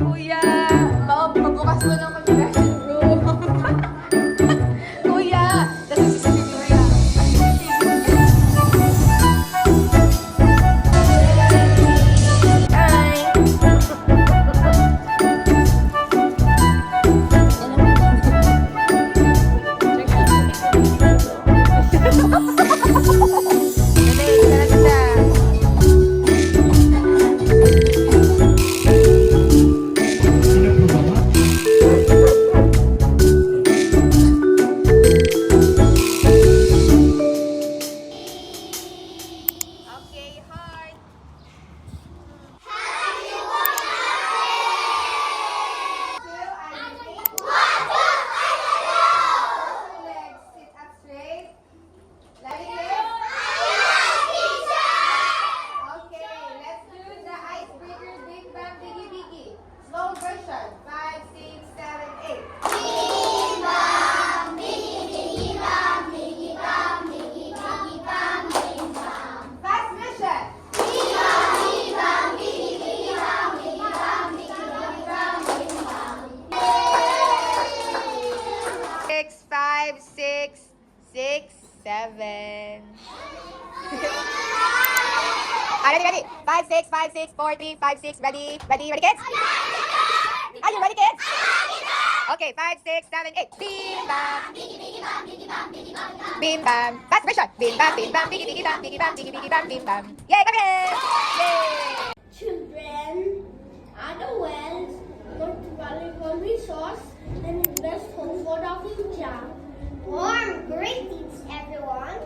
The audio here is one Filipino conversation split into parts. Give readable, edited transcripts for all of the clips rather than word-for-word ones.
Kuya, magbukas mo ng confession room. Kuya, tapos sasabihin mo yan. Okay, heart. Legs, sit up straight. Like this. Okay, let's do the icebreaker big bang biggie biggie. Slow version. 5, 6, 7, 8. Fast version. 6, 5, 6, 6, 7. Ready. 5, 6, 5, 6, 4, 3, 5, 6. Ready, kids? Are you ready, kids? Okay, 5, 6, 7, 8. Bim bam. Bim bam. Fast version. Bim bam, biggie biggie bam, biggie bam, bim bam. Yay, come in! Yay! Children are the wealth, not valuable resource, and the best home for the future. Warm greetings, everyone.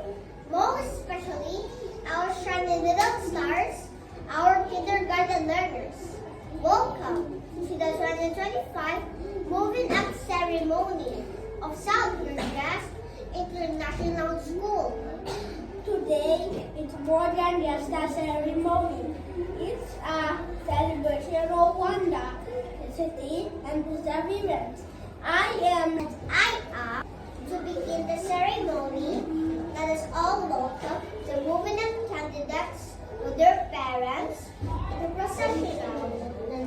Most especially our shining little stars, our kindergarten learners. Welcome to the 2025 Moving Up Ceremony of South Northwest International School. Today, it's more than just a ceremony. It's a celebration of wonder, city, and perseverance. I am to begin the ceremony. Let us all welcome the moving up candidates with their parents to the processional.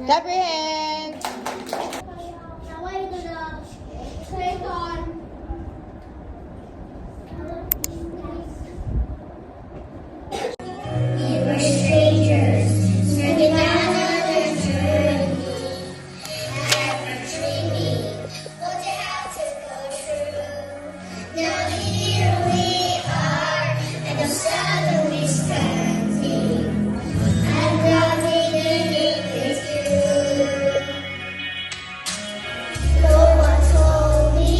Clap your hands. Now I'm gonna take on. We were strangers, starting another journey. Never dreaming what they have to go through. Now here we are, and the sun is standing. And nothing is true. No one told me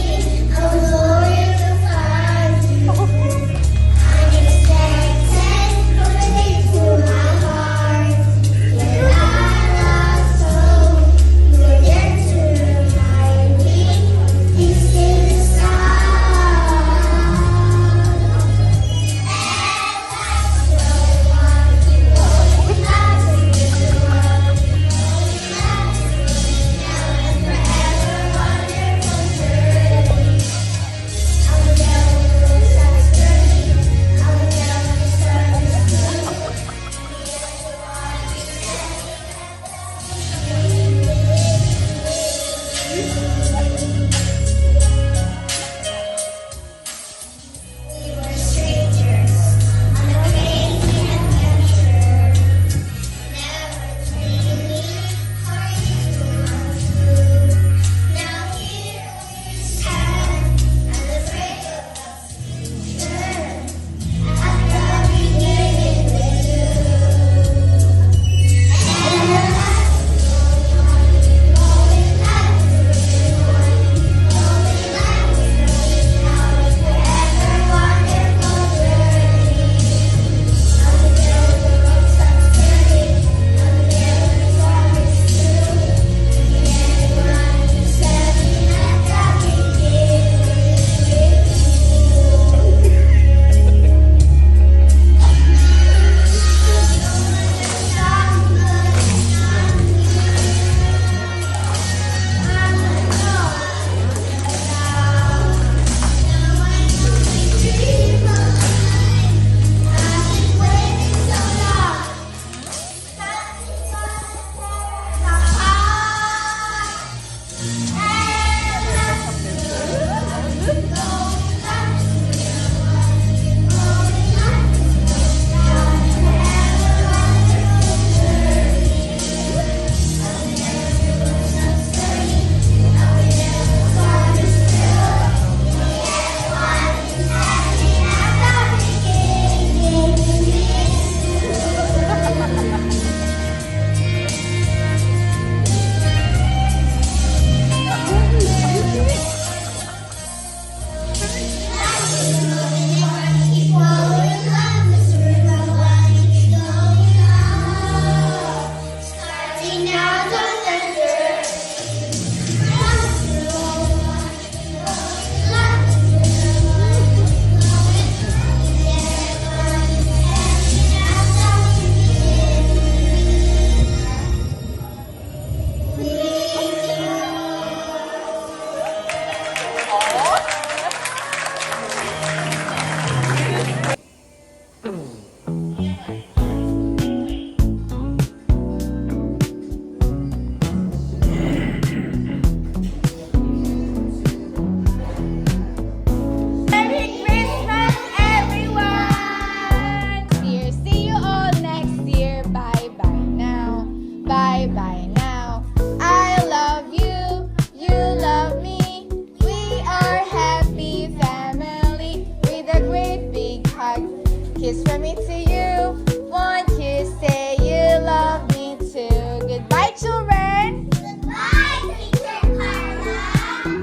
kiss from me to you. Won't you say you love me too? Goodbye, children. Goodbye, Teacher Carla.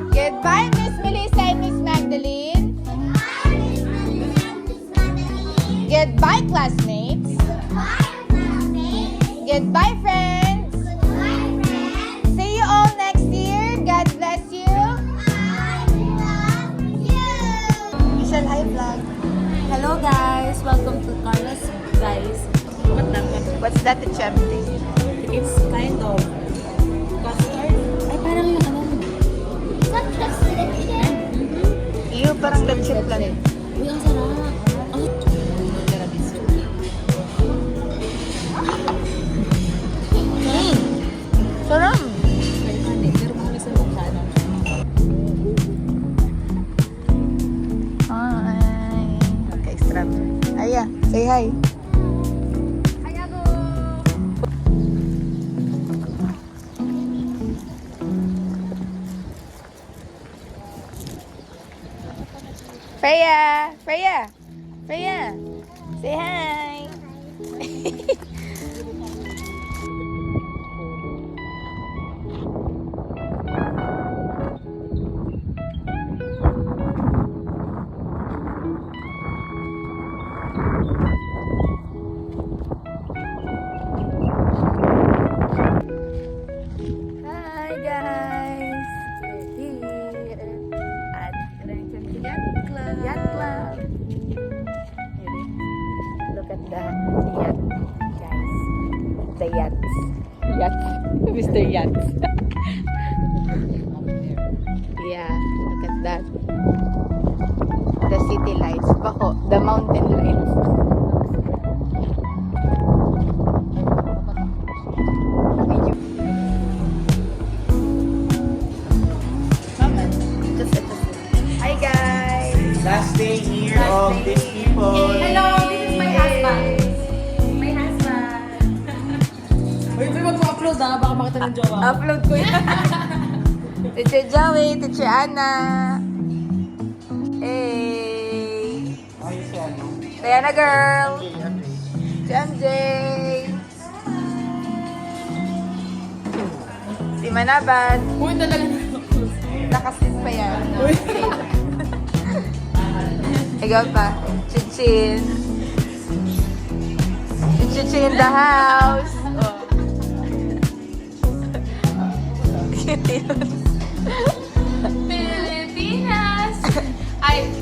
Goodbye, Miss Melissa and Miss Magdalene. Goodbye, Miss Melissa and Miss Madeline. Goodbye, classmates. Goodbye, classmates. Goodbye, friends. Goodbye, friends. See you all next year. God bless you. I love you. Michelle, hi vlog. Hello guys! Welcome to Carla's guys. What's that, the chemte? It's kind of custard. Ay, parang yung ano. Is that just chicken? Iyo, parang lechip lang. Uy, ang sarap. Ang Sarap. pero kung sa mukha lang. Hi. Ka-extra. Aya, say hi. Freya, Freya, Freya, say hi. Hi guys, we're here at Yacht Club. Yacht Club. Look at the yacht, guys. The yachts. Yachts. Mr. Yachts. Yeah, look at that. The city lights. Bako, the mountain lights. Hi guys. Last day here of these people. Hello! This is my husband. My husband. Uy, wag mo upload ha. Baka makita ng jowa. Upload ko yan. Teacher Joey, Teacher Anna. Hey. Ayos yan. Diana girl. Si MJ. Si Manabat. Uy, talaga na. Nakasit pa yan. Ikaw pa. Chichin. Chichin in the house. Oh. Cute yun. Pilipinas! Ay!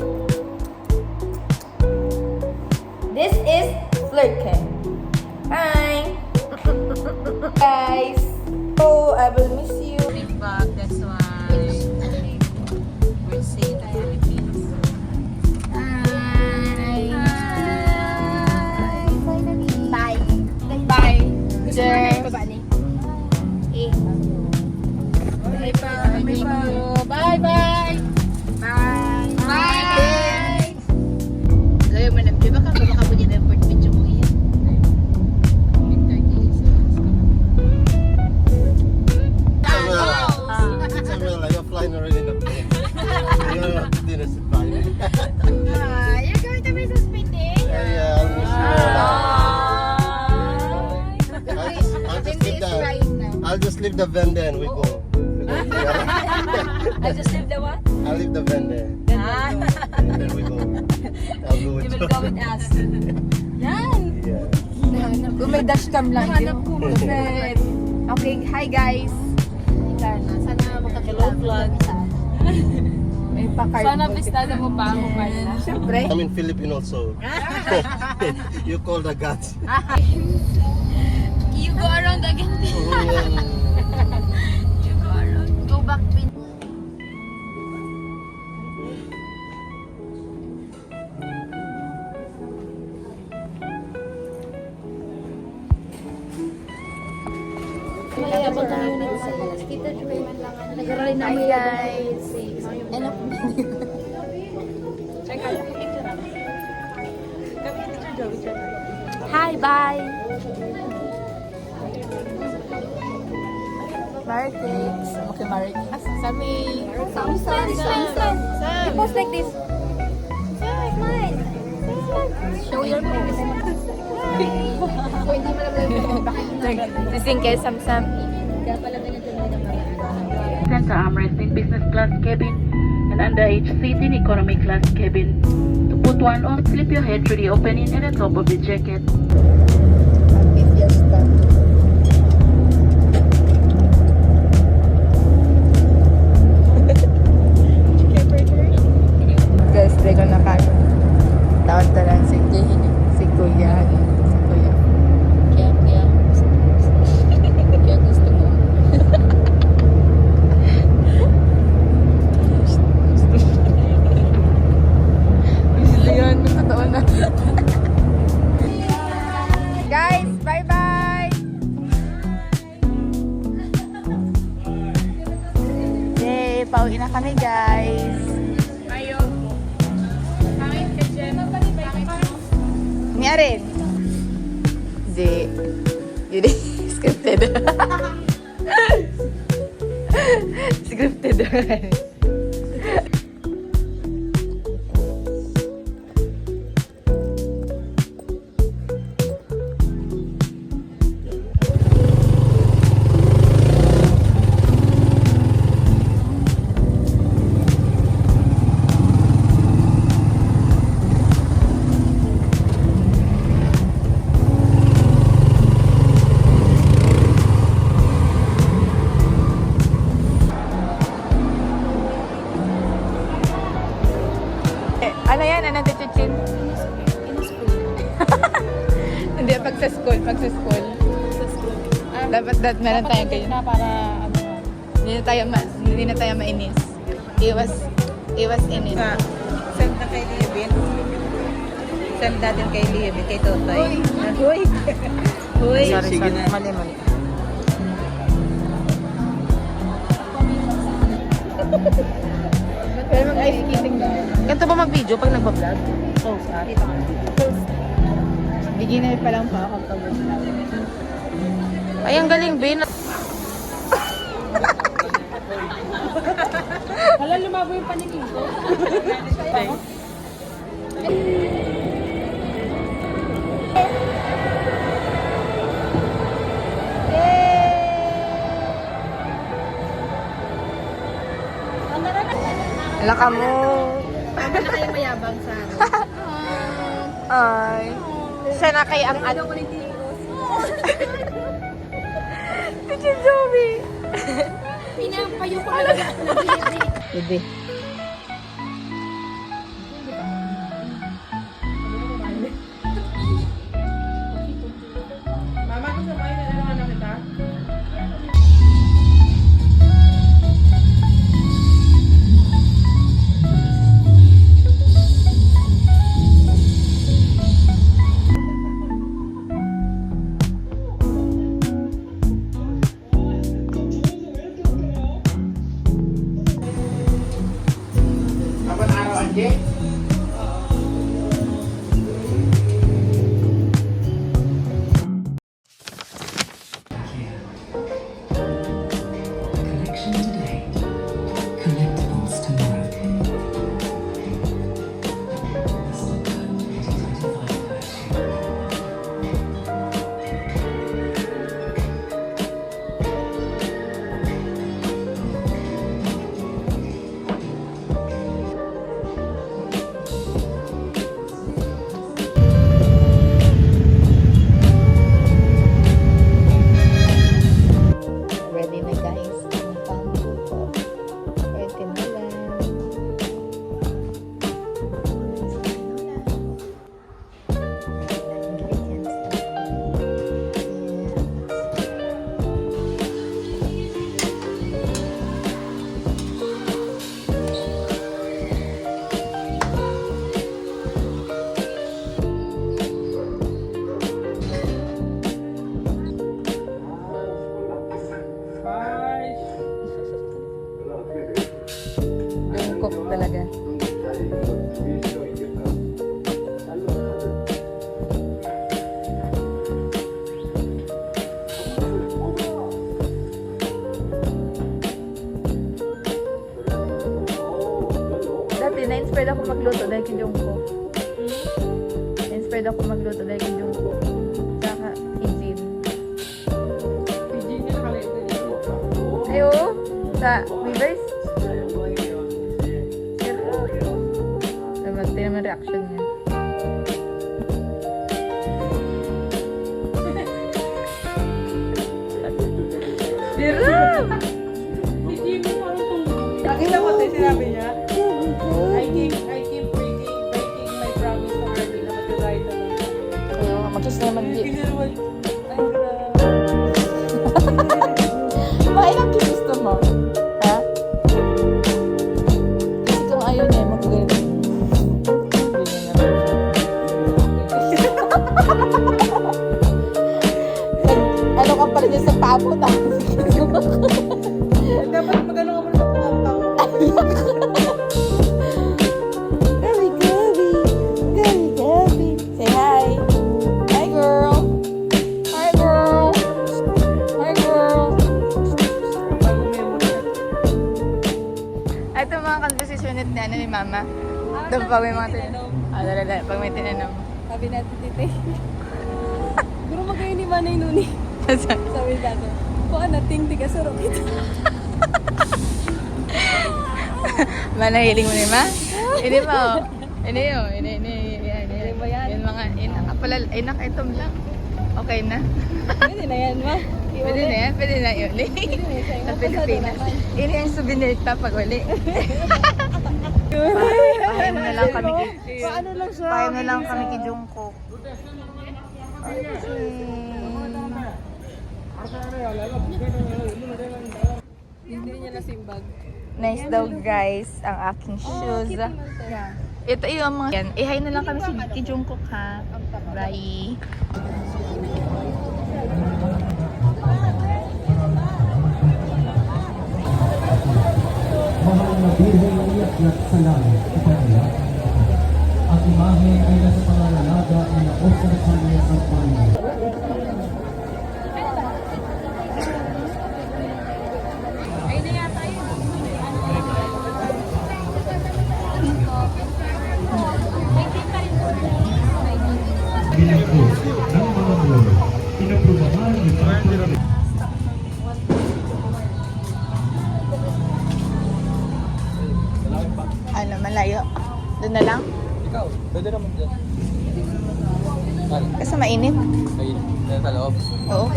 This is Flirtcam. Hi! Guys! Oh, I will miss you. Feedback, that's why we're seeing the Philippines. Hi! Bye. Bye! Cheers! Bye-bye! Bye! Bye! Gawin mo na, di ba ka po dyan airport video mo yan? Samuel, you're flying already in the plane. You're not to dinner sit by me. You're going to miss us meeting? Yeah, I'll miss you. I'll just leave the van there and we go. I just leave the what? I'll leave the van there and then we go. I'll go with You you. will go with us. Yan! Yeah. Kung may dashcam lang Hanap yun. ko perfect. Okay, hi guys. Sana makakilala vlog. May pa-card. Sana pistada mo pa ako, Carla. Siyempre. I'm in Philippine also. You call the guts. You go around again. You go around. Go back to May abang na unit 6. Kita Joy man lang. Nag-aral na Hi may guys. Ano? Hi, bye. Martix. Okay, Martix. Sami. Sam. You post like this. Sam, smile. Show your face. So, hindi mo naman yung bakit sisingke, samsam. Kaya pala ganito na naman. Center armrest in business class cabin and underage seat in economy class cabin. To put one on, slip your head through the opening at the top of the jacket. Happy Fiesta. Guys, break na kayo. Tawad ta lang si Kuya. Si Kuya. Kaya gusto mo. Gusto yun, totoo na. Guys, bye-bye! Yay, pauwi na kami guys. Niya rin. Di. Yun eh. Scripted. Scripted. Ano yan? Anong tituchin? Hindi, pag sa school. Dapat meron tayong kayo. Na para ano. Hindi na tayo mainis. Iwas inis. Send na kay Liebin. Send natin kay Liebin, kay Totoy. Uy! Uy! Sorry. Mali. Pero mag-ice skating na. Ganito ba mag-video pag nagpa-vlog? Close up. Beginner pa lang pa kapag vlog. Ay, ang galing, Ben. Hala, lumabo yung paningin ko. Laka mo. Tama na kayo mayabang sa ano. Ay. Siya na kay ang Ano ko ni Tigos? Pichit zombie. Pinapayo ko talaga ng Liebin. Hindi. Mama, gusto mo yun na ano kita? Collection today, collectibles tomorrow. Ready na guys. Ang pangluto. Pwede na lang. Ingredients. Cook talaga. Dati, na-inspired ako magluto dahil kay Jungkook. prepared ako magluto dahil kay Jungkook. Saka Ijin. Hindi niya nakalito dito. Ayo, sa Weavers. Tingnan naman reaction niya. Dirap! Si Jimmy parang tungkol. Nakita ko tayo sinabi niya, I keep breaking my promise to Arby na mag-try talaga. Ayo, mag-kiss naman di. Hindi naman, ay grabe. Ilang kiss gusto mo? Ha? Kasi kung ayaw niya, mag-ganito. Ano ka pala niya sa pabo na? Dapat magano ka muna sa puwanta ko. Gabi, Gabi. Gabi, Gabi. Say hi. Hi, girl. Hi, girl. Hi, girl. Ito mga conversation ni Mama. Doon pa may mga tinanong. Dala. Pag may tinanong. Sabi natin tite. Guro magayon ni Manay Nuni. Sabi natin, kung ano, ting tiga surok ito. Manahiling mo ni Ma? Hindi pa, oh. Hindi yun. Hindi ba yan? Yung mga inak itom lang. Okay na. Pwede na yan, ma. Pwede na yan. Pwede na yun. Sa Pilipinas. Ini ang souvenir ta pag uli. Pahay mo na lang kami Paano lang siya? Pahay mo na lang kami kay Jungkook. Hindi niya nasimbag. Nice daw guys ang aking shoes. Ito yung mga yan. I-hi na lang kami kay Jungkook ha. Bye. Mahal na Birhen Iyak sa langit sa kanila. Ang imahe ay nasa pangalaga ni na Oscar Samuel Campana. Binagos ng mga buwan, pinaprubahan ni Panginoon. Ano, malayo? Doon na lang? Ikaw, pwede naman dyan. Kasi mainit. Ayun, sa loob. Oo.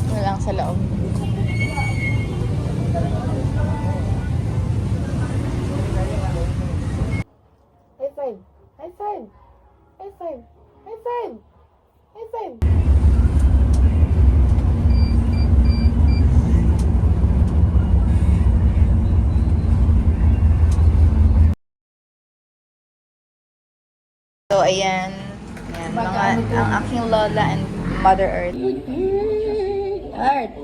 Doon lang sa loob. High five! High five! High five! High five! High five! So, ayan. Ayan, mga, ang aking lola and Mother Earth. Earth!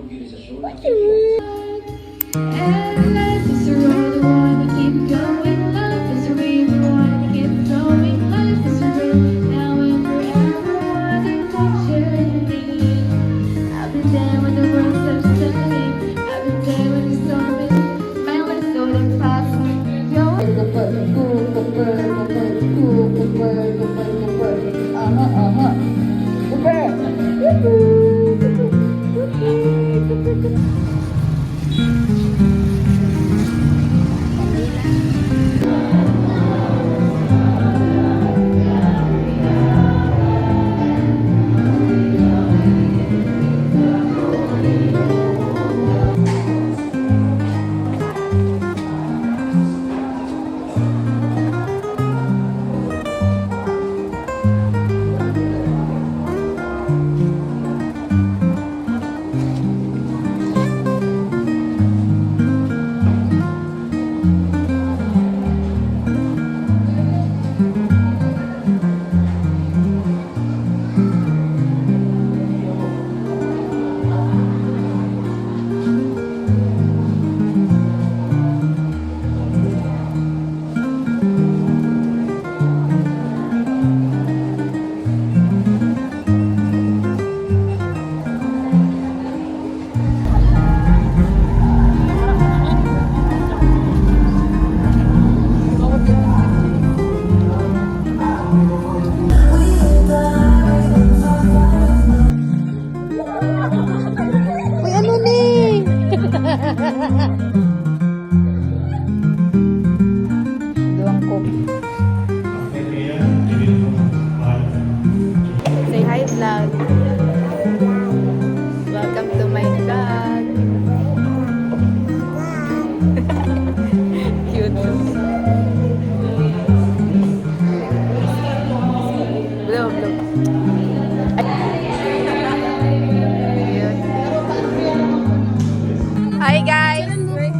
Hi guys! Episode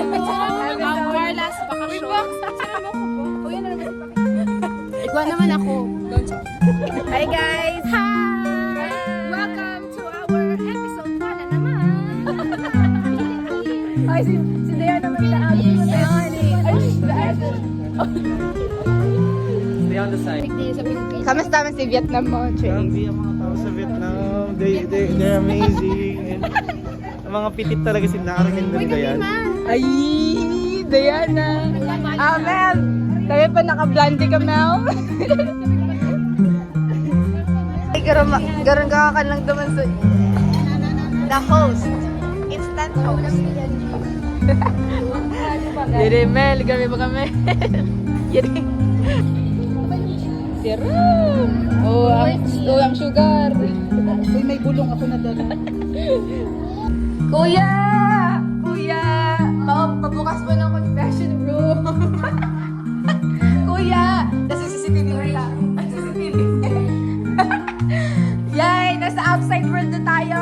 2 Episode. our last vacation. Ikaw naman ako. Hi guys! Hi! Welcome to our episode 1 na naman. Ay, si Diana naman na out. Stay on the side. Kamusta man si Vietnam mo, Trace? Grabe ang mga tao sa Vietnam. They're amazing. Ang mga pitit talaga sila. Nakarating na nila yan. Ay, Diana. Mel. Sabi pa naka-blondie ka, Mel. Ay, garon ka lang naman sa... The host. Instant host. Yari, Mel. Gabi ba kami? Yari. Sarap! Oh, ang sugar. Uy, may bulong ako na dala. Kuya! Kuya! Pabukas mo ng confession room. Kuya! Nasa CCTV wala. CCTV. Yay! Nasa outside world na tayo.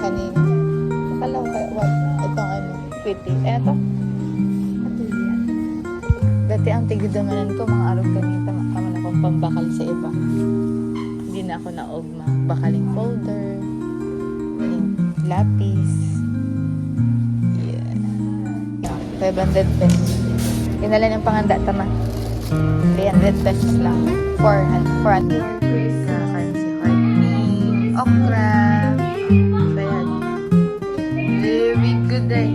Kanina. Akala ko kaya, itong ano, pretty. Eto. Ano yan? Dati ang tigidamanan ko, mga araw ganito, makaman akong pambakal sa iba. Hindi na ako naugma. Bakaling folder, yung lapis. Yeah. 500 pesos. Yun na lang yung panganda, tama. 300 pesos lang. 400. Kakain si Hardy. Okra. Sayad. Very good day.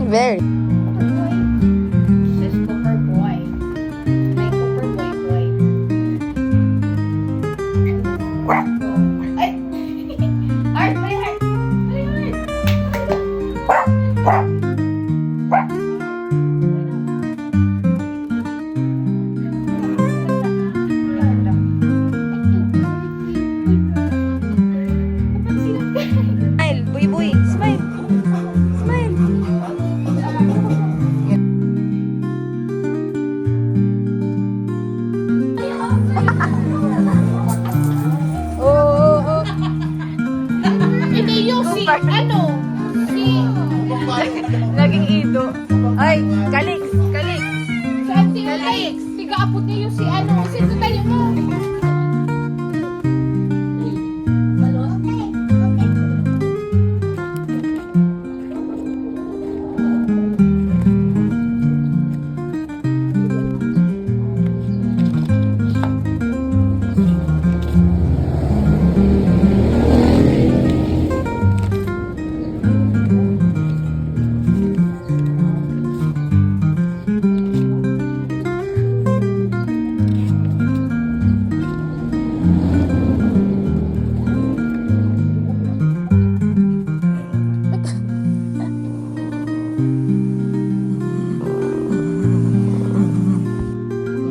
Very. This Cooper boy. My Cooper boy. Ay! Heart, my heart! My heart! Smile, buy buy, smile. Smile. Oh. Hindi yung si, ano? Si, Naging ido. Ay, Calix. saan si Alex? Tiga-apot niya yung si, ano? Sino tayo mo?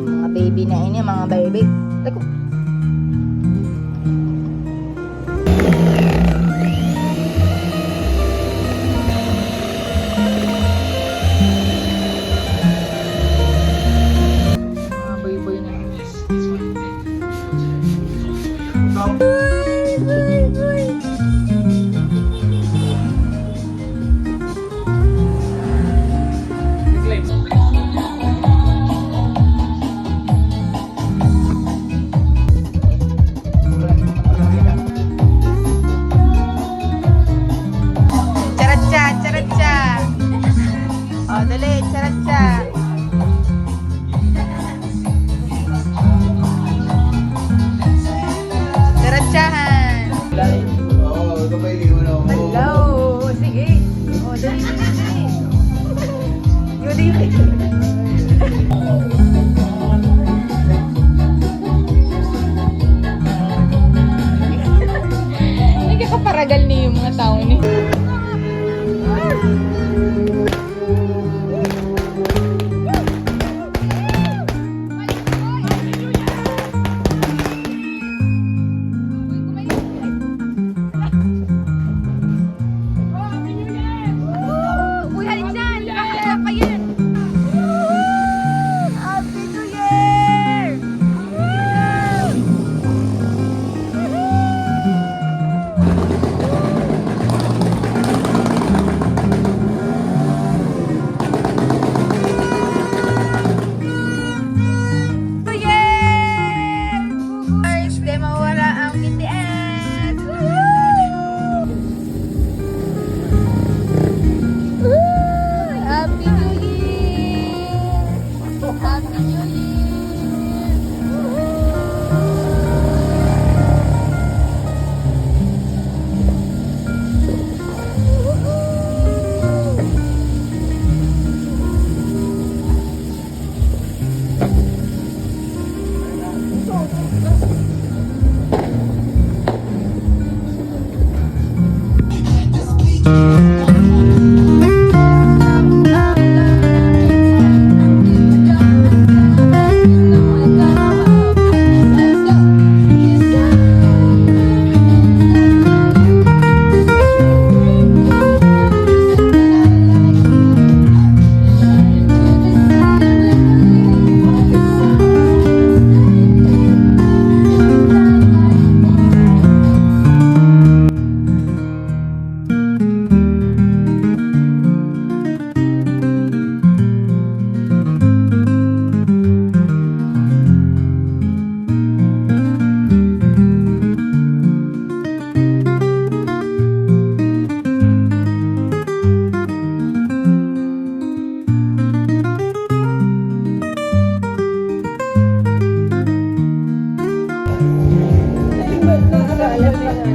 Mga baby na ini, mga baby. Like, mga boy na. Boy. Nagkakaparagal niyo yung mga tao ni. Uy, halin dyan! Bakit pa yan? Happy New Year! New Year! First, di mawala ang BTS! Happy New Year! Happy New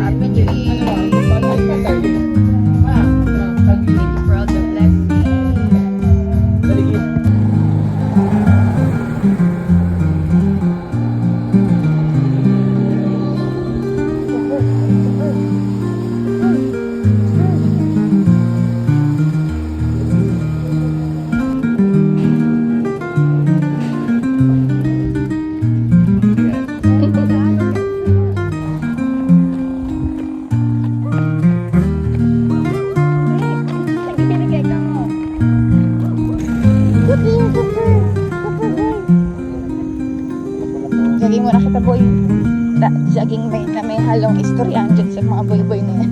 Happy New Year! Thank you for all the blessings. Jogging muna kita, boy. Jogging may halong istorya dyan sa mga boy-boy na yan.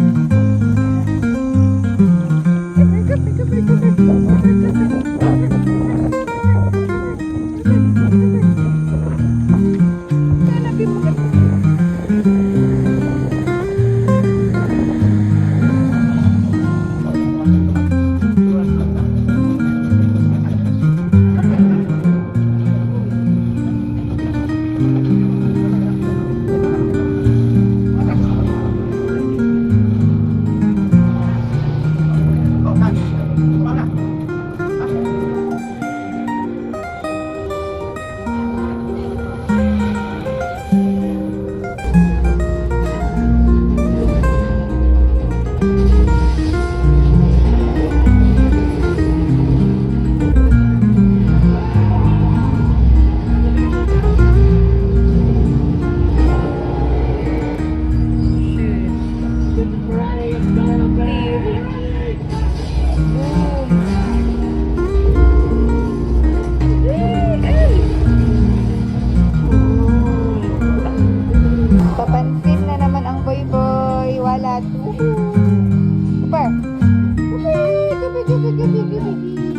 Papansin na naman ang boy-boy. Wala. Super. Gabi.